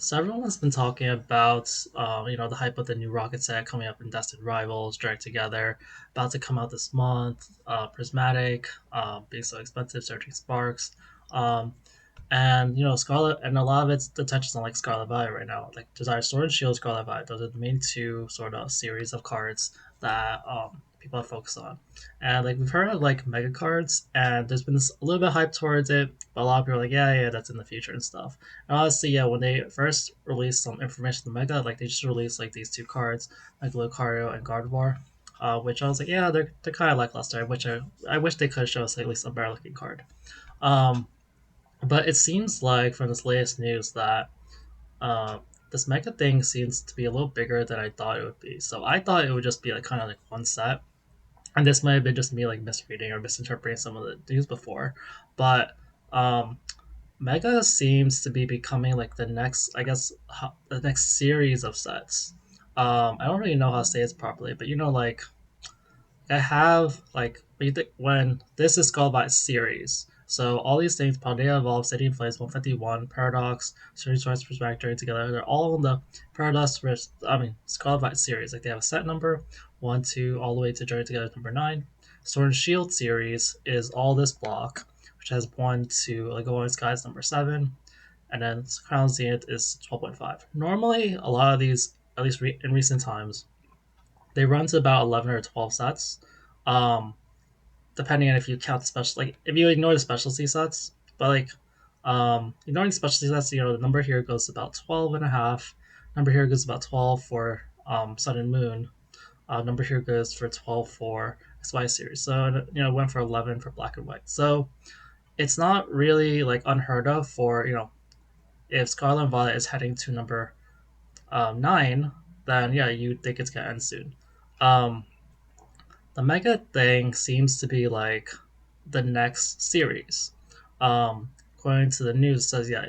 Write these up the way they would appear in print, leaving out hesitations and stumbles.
So everyone's been talking about, the hype of the new Rocket set coming up in Destined Rivals, Drag Together, about to come out this month. Prismatic, being so expensive, Searching Sparks, um, and Scarlet, and a lot of it's the touches on like Scarlet Violet right now. Like Desire Sword and Shield, Scarlet Violet. Those are the main two sort of series of cards that people are focused on. And like we've heard of like mega cards, and there's been a little bit of hype towards it, but a lot of people are like, yeah, yeah, that's in the future and stuff. And honestly, yeah, when they first released some information on the mega, like they just released like these two cards, like Lucario and Gardevoir. Which I was like, yeah, they're kind of lackluster. I wish they could show us at least a better looking card. Um, but it seems like from this latest news that this mega thing seems to be a little bigger than I thought it would be. So I thought it would just be like kind of like one set, and this might have been just me like misreading or misinterpreting some of the news before. But um, Mega seems to be becoming like the next, I guess, the next series of sets. I don't really know how to say it properly, but like I have like when this is called by series. So all these things, Paldea Evolve, City in Flames, 151, Paradox, Series Rise Perspective, joined together. They're all in the Paradox Scarlet Violet series. Like they have a set number, 1, 2, all the way to join together number 9. Sword and Shield series is all this block, which has 1 to like Going Skies number 7. And then Crown Zenith is 12.5. Normally, a lot of these, at least in recent times, they run to about 11 or 12 sets, um, depending on if you count the special. Like if you ignore the specialty sets, but like ignoring specialty sets, the number here goes about 12 and a half. Number here goes about 12 for Sun and Moon. Number here goes for 12 for XY series. So went for 11 for Black and White. So it's not really like unheard of for if Scarlet and Violet is heading to number 9, then yeah, you think it's gonna end soon. Um, the mega thing seems to be like the next series. According to the news, it says yeah,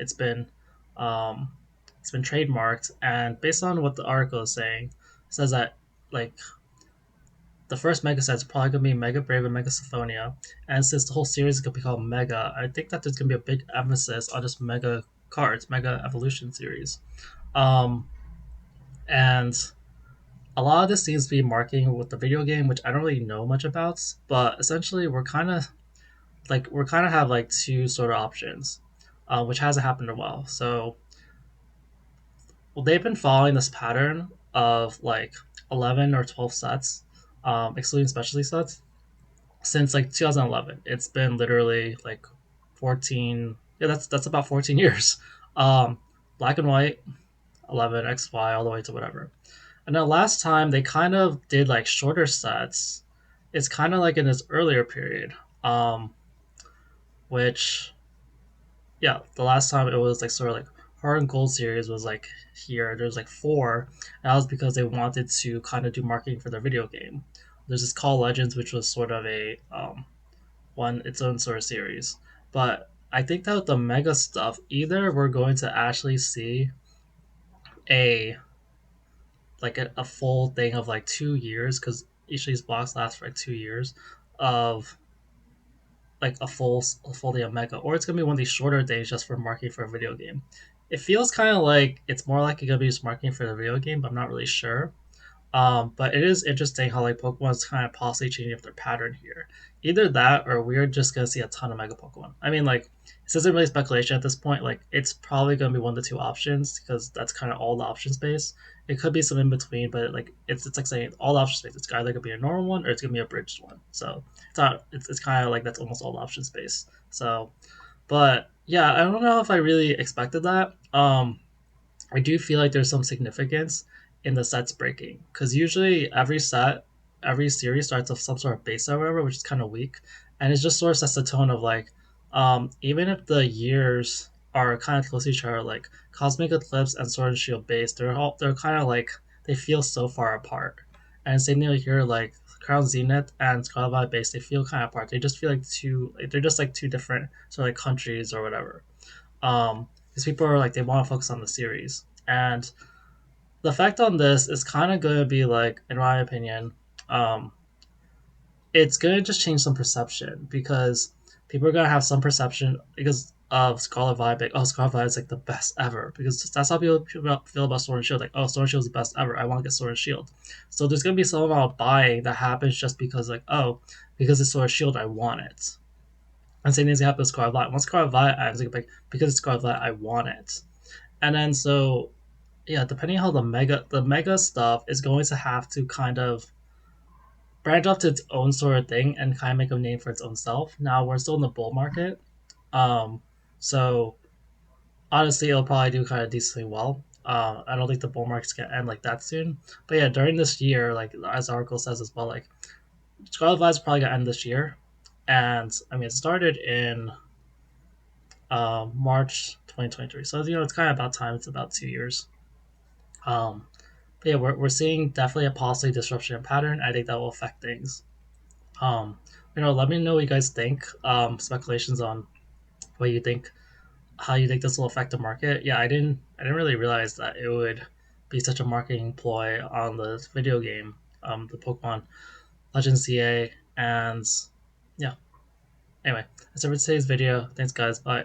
um, it's been trademarked, and based on what the article is saying, it says that like the first mega set is probably gonna be Mega Brave and Mega Symphonia, and since the whole series is gonna be called Mega, I think that there's gonna be a big emphasis on just Mega cards, Mega Evolution series. Um, and a lot of this seems to be marketing with the video game, which I don't really know much about. But essentially, we're kind of have like two sort of options, which hasn't happened in a while. So well, they've been following this pattern of like 11 or 12 sets, excluding specialty sets, since like 2011. It's been literally like 14. Yeah, that's about 14 years. Um, Black and White, 11 XY all the way to whatever. And the last time they kind of did like shorter sets, it's kind of like in this earlier period, which yeah, the last time it was like sort of like Heart and Gold series was like here. There's like four. And that was because they wanted to kind of do marketing for their video game. There's this Call Legends, which was sort of a one its own sort of series. But I think that with the mega stuff, either we're going to actually see a a full thing of like 2 years because each of these blocks last for like 2 years of like a full day of mega, or it's gonna be one of these shorter days just for marketing for a video game. It feels kind of like it's more likely gonna be just marketing for the video game, but I'm not really sure. But it is interesting how like Pokemon's kind of possibly changing up their pattern here. Either that, or we're just gonna see a ton of Mega Pokemon. I mean, like this isn't really speculation at this point. Like it's probably gonna be one of the two options because that's kind of all the option space. It could be some in between, but like it's like saying all the option space. It's either gonna be a normal one or it's gonna be a bridged one. So it's not. It's kind of like that's almost all the option space. So, but yeah, I don't know if I really expected that. I do feel like there's some significance in the sets breaking because usually every series starts with some sort of base or whatever, which is kind of weak, and it just sort of sets the tone of like, even if the years are kind of close to each other, like Cosmic Eclipse and Sword and Shield base, they're kind of like they feel so far apart, and same thing here, like Crown Zenith and Scarlet Violet base, they feel kind of apart. They just feel like they're just like two different sort of like countries or whatever. Because people are like they want to focus on the series, and the effect on this is kind of going to be like, in my opinion, um, it's going to just change some perception because people are going to have some perception because of Scarlet Vibe, like, oh, Scarlet Vibe is like the best ever, because that's how people feel about Sword and Shield. Like, oh, Sword and Shield is the best ever. I want to get Sword and Shield. So there's gonna be some amount of buying that happens just because, like, oh, because it's Sword and Shield, I want it. And same thing's gonna happen with Scarlet Violet. Once Scarlet Violet, I was like, because it's Scarlet Violet, I want it. And then so yeah, depending on how the mega stuff is going to have to kind of branch off to its own sort of thing and kind of make a name for its own self. Now we're still in the bull market, so honestly, it'll probably do kind of decently well. I don't think the bull market's gonna end like that soon. But yeah, during this year, like as the article says as well, like Scarlet Violet's probably gonna end this year, and I mean it started in March 2023, so it's kind of about time. It's about 2 years. Um, but yeah, we're seeing definitely a policy disruption pattern. I think that will affect things. Um, let me know what you guys think. Speculations on what you think, how you think this will affect the market. Yeah, I didn't really realize that it would be such a marketing ploy on the video game, the Pokemon Legends CA, and yeah. Anyway, that's it for today's video. Thanks, guys. Bye.